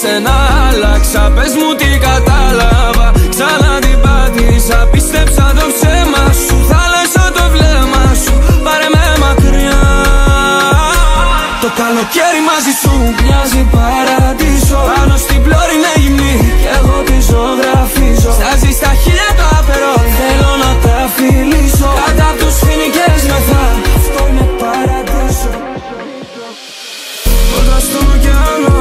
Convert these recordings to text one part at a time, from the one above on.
σένα άλλαξα. Πες μου τι κατάλαβα, ξανά την πάτησα. Πίστεψα το ψέμα σου, θάλασσα το βλέμμα σου. Πάρε με μακριά. Το καλοκαίρι μαζί σου μοιάζει παραδείσο. Πάνω στην πλώρη με γυμνή κι εγώ τη ζωγραφίζω. Στάζει στα χίλια το απερόλ, θέλω να τα φιλήσω. Κάτω απ' τους φοινικές μεθά, αυτό είναι παραδείσο. Κοντά στον ωκεανό,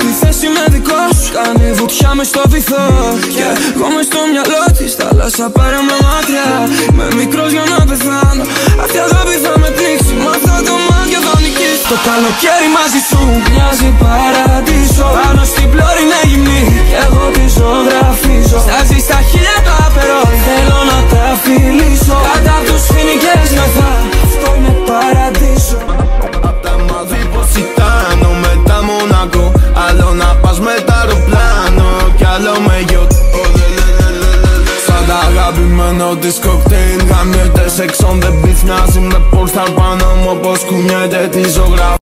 τη θέση με δικό σου. Κάνει βουτιά μες στο βυθό και εγώ μες στο μυαλό της θάλασσα, πάρε με μακριά. Είμαι μικρός για να πεθάνω, αυτή αγάπη θα με πνίξει. Μ' αυτό το μάτι θα νικήσει. Το καλοκαίρι μαζί σου μοιάζει παραδείσο. Πάνω στην πλώρη με γυμνή κι εγώ τη ζωγραφίζω. Στάζει στα χίλια το απερόλ, θέλω να τα φιλήσω. Κάτω απ' τους φοινικές μεθά, αυτό είναι παραδείσο. Απ' τα μαύρη Ποσιτάνο με τα Μονακό. Άλλο να πας με τ' αεροπλάνο κι άλλο με γιοτ. Σαν τα αγαπημένο της κοκτέιλ γαμιέται sex on the beach. Μοιάζει με Polestar πάνω μου όπως κουνιέται τη ζωγραφή.